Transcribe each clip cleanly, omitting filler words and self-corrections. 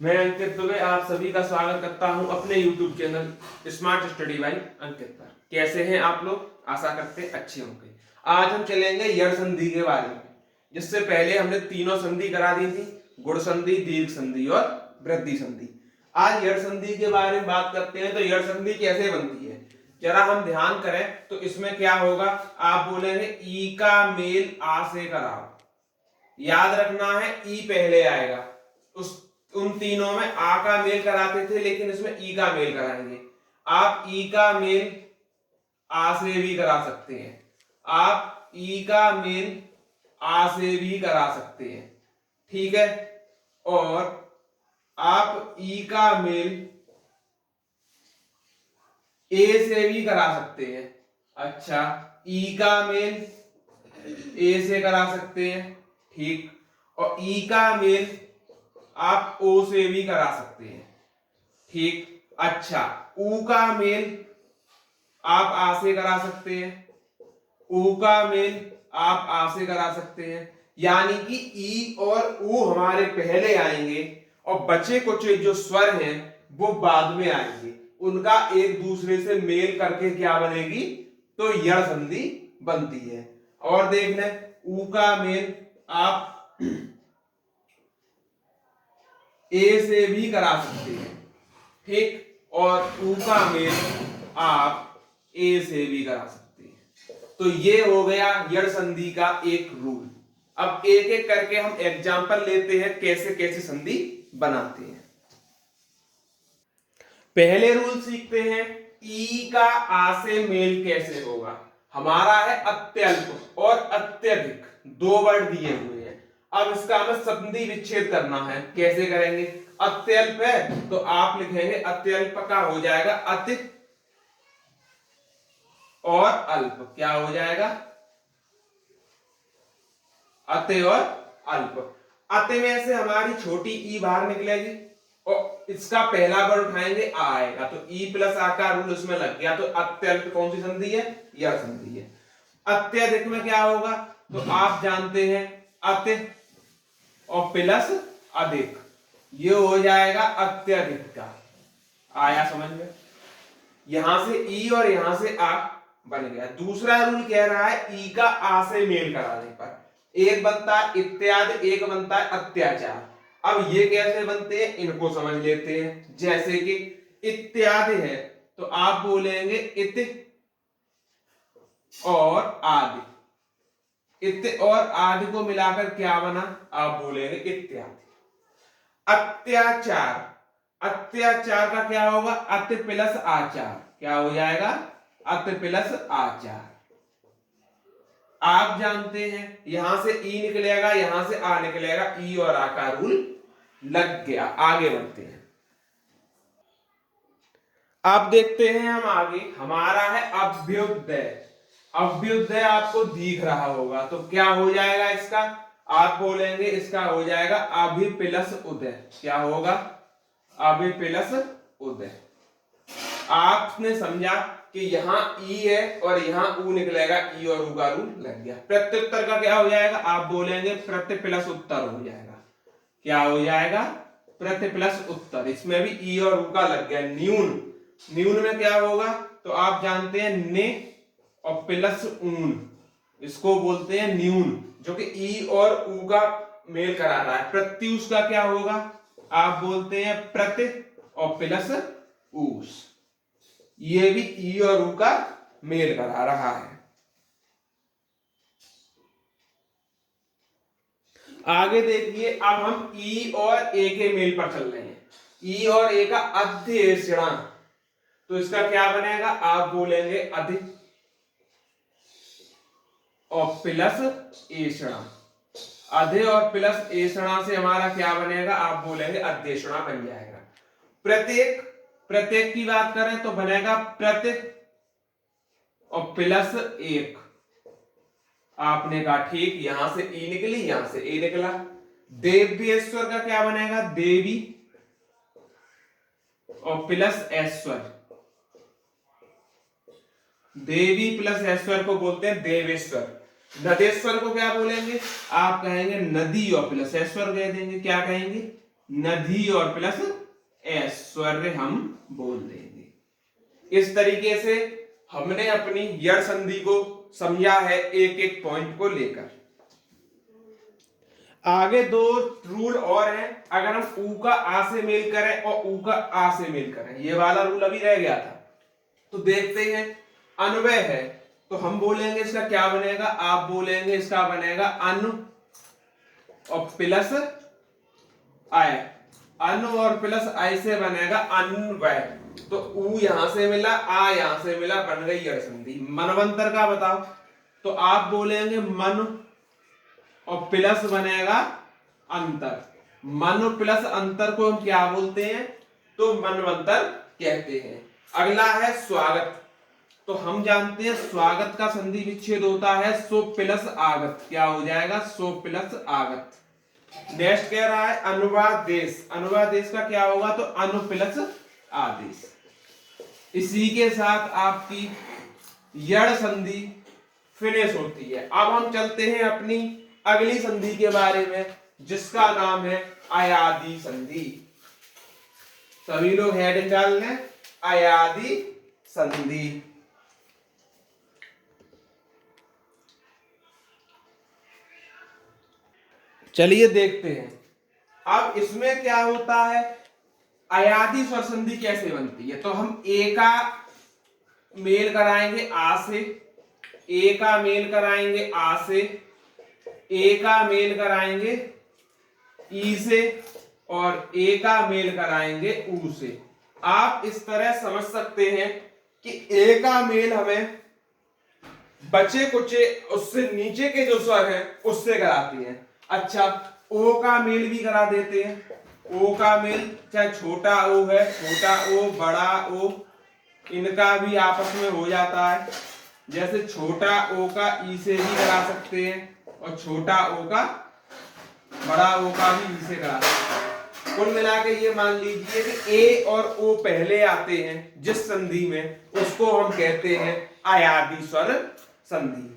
मैं अंकित दुबे आप सभी का स्वागत करता हूं अपने YouTube channel smart study by Ankit पर। कैसे हैं आप लोग? आशा करते हैं अच्छे होंगे। आज हम चलेंगे यड़ संधि के बारे में। जिससे पहले हमने तीनों संधि करा दी थी, गुण संधि, दीर्घ संधि और वृद्धि संधि। आज यड़ संधि के बारे में बात करते हैं। तो यड़ संधि कैसे बनती है जरा हम ध्यान करें तो इसमें क्या होगा, आप बोलेंगे ई का मेल आ से कराओ। याद रखना है ई पहले आएगा। उस उन तीनों में आ का मेल कराते थे, लेकिन इसमें ई का मेल कराएंगे। आप ई का मेल आ से भी करा सकते हैं, आप ई का मेल आ से भी करा सकते हैं, ठीक है। और आप ई का मेल ए से भी करा सकते हैं। अच्छा, ई का मेल ए से करा सकते हैं, ठीक। और ई का मेल आप ओ से भी करा सकते हैं, ठीक। अच्छा, ऊ का मेल आप आ से करा सकते हैं, ऊ का मेल आप आ से करा सकते हैं। यानी कि ई और ऊ हमारे पहले आएंगे और बचे कुछ जो स्वर हैं वो बाद में आएंगे। उनका एक दूसरे से मेल करके क्या बनेगी, तो यड़ संधि बनती है। और देख लें, ऊ का मेल आप ए से भी करा सकते हैं, ठीक। और ऊ का मेल आप ए से भी करा सकते हैं। तो ये हो गया यड़ संधि का एक रूल। अब एक एक करके हम एग्जांपल लेते हैं कैसे कैसे संधि बनाते हैं। पहले रूल सीखते हैं, ई का आ से मेल कैसे होगा। हमारा है अत्यल्प और अत्यधिक, दो वर्ड दिए हुए हैं। अब इसका हमें संधि विच्छेद करना है। कैसे करेंगे? अत्यल्प है तो आप लिखेंगे अत्यल्प का हो जाएगा अति और अल्प। क्या हो जाएगा? अति और अल्प। अति में से हमारी छोटी ई बाहर निकलेगी और इसका पहला वर्ड उठाएंगे आ आएगा, तो ई प्लस आ का रूल उसमें लग गया। तो अत्यल्प कौन सी संधि है? यह संधि है। अत्यधिक में क्या होगा, तो आप जानते हैं अति और प्लस अधिक, ये हो जाएगा अत्यधिक का। आया समझ में? यहां से ई और यहां से आ बन गया। दूसरा रूल कह रहा है ई का आ से मेल कराने पर एक बनता है इत्यादि, एक बनता है अत्याचार। अब ये कैसे बनते हैं इनको समझ लेते हैं। जैसे कि इत्यादि है तो आप बोलेंगे इत और आदि। इत और आदि को मिलाकर क्या बना, आप बोलेंगे इत्यादि। अत्याचार, अत्याचार का क्या होगा? अति प्लस आचार। क्या हो जाएगा? अति प्लस आचार। आप जानते हैं यहां से ई निकलेगा, यहां से आ निकलेगा, ई और आ का रूल लग गया। आगे बढ़ते हैं। अब देखते हैं हम आगे, हमारा है अभ्युदय। अभ्युदय आपको दिख रहा होगा, तो क्या हो जाएगा इसका? आप बोलेंगे इसका हो जाएगा अभि प्लस उदय। क्या होगा? अभि प्लस उदय। आपने समझा कि यहां ई है और यहां ऊ निकलेगा, ई और ऊ का रूल लग गया। प्रत्युत्तर का क्या हो जाएगा? आप बोलेंगे प्रति प्लस उत्तर हो जाएगा। क्या हो जाएगा? प्रति प्लस उत्तर। इसमें भी ई और ऊ का लग गया। न्यून, न्यून में क्या होगा, तो आप जानते हैं ने और प्लस ऊन, इसको बोलते हैं न्यून, जो कि ई और ऊ का मेल करा रहा है। प्रत्युष का क्या होगा, आप बोलते हैं प्रति और प्लस ऊस, ये भी ई और ऊ का मेल करा रहा है। आगे देखिए, अब हम ई और ए के मेल पर चल रहे हैं। ई और ए का अध्येषणा, तो इसका क्या बनेगा, आप बोलेंगे अधिक और प्लस एषणा। अधि और प्लस एषणा से हमारा क्या बनेगा, आप बोलेंगे अध्येषणा बन जाएगा। प्रत्येक, प्रत्येक की बात करें तो बनेगा प्रति और प्लस एक। आपने कहा ठीक, यहां से ई निकली, यहां से ए निकला। देव्येश्वर का क्या बनेगा, देवी और प्लस ऐश्वर। देवी प्लस ऐश्वर को बोलते हैं देवेश्वर। नदेश्वर को क्या बोलेंगे, आप कहेंगे नदी और प्लस ऐश्वर कह देंगे। क्या कहेंगे, नदी और प्लस ऐश्वर्य हम बोल देंगे। इस तरीके से हमने अपनी यड़ संधि को समझा है एक एक पॉइंट को लेकर। आगे दो रूल और हैं। अगर हम ऊ का आ से मेल करें और ऊ का आ से मेल करें, ये वाला रूल अभी रह गया था, तो देखते हैं। अन्वय है तो हम बोलेंगे इसका क्या बनेगा, आप बोलेंगे इसका बनेगा अनु और प्लस आय। अनु और प्लस आय से बनेगा अन्वय। तो ऊ यहां से मिला, आ यहां से मिला, बन गई यड़ संधि। मनवंतर का बताओ, तो आप बोलेंगे मन और प्लस बनेगा अंतर। मन प्लस अंतर को हम क्या बोलते हैं, तो मनवंतर कहते हैं। अगला है स्वागत। तो हम जानते हैं स्वागत का संधि विच्छेद होता है सो प्लस आगत। क्या हो जाएगा, सो प्लस आगत। नेक्स्ट कह रहा है अनुवादेश। अनुवादेश का क्या होगा, तो अनु प्लस आदेश। इसी के साथ आपकी यड़ संधि फिनिश होती है। अब हम चलते हैं अपनी अगली संधि के बारे में, जिसका नाम है अयादि संधि। सभी लोग हेडिंग डाल लें, अयादि संधि। चलिए देखते हैं अब इसमें क्या होता है, अयादि स्वर संधि कैसे बनती है। तो हम ए का मेल कराएंगे आ से, ए का मेल कराएंगे आ से, ए का मेल कराएंगे ई से, और ए का मेल कराएंगे ऊ से। आप इस तरह समझ सकते हैं कि ए का मेल हमें बचे कुचे उससे नीचे के जो स्वर हैं उससे कराती हैं। अच्छा, ओ का मेल भी करा देते हैं। ओ का मेल चाहे छोटा ओ है, छोटा ओ, बड़ा ओ, इनका भी आपस में हो जाता है। जैसे छोटा ओ का ई से भी करा सकते हैं और छोटा ओ का बड़ा ओ का भी ई से करा सकते हैं। कुल मिला के ये मान लीजिए कि ए और ओ पहले आते हैं जिस संधि में, उसको हम कहते हैं अयादि स्वर संधि।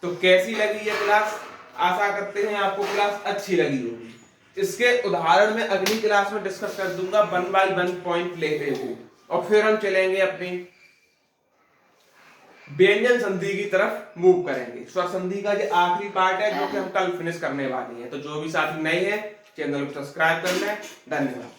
तो कैसी लगी ये क्लास, आशा करते हैं आपको क्लास अच्छी लगी होगी। इसके उदाहरण में अगली क्लास में डिस्कस कर दूंगा 1 बाय 1 पॉइंट लेते हुए, और फिर हम चलेंगे अपनी व्यंजन संधि की तरफ मूव करेंगे। स्वर संधि का जो आखिरी पार्ट है, जो कि हम कल फिनिश करने वाले हैं। तो जो भी साथी नए हैं चैनल को सब्सक्राइब कर लें। धन्यवाद।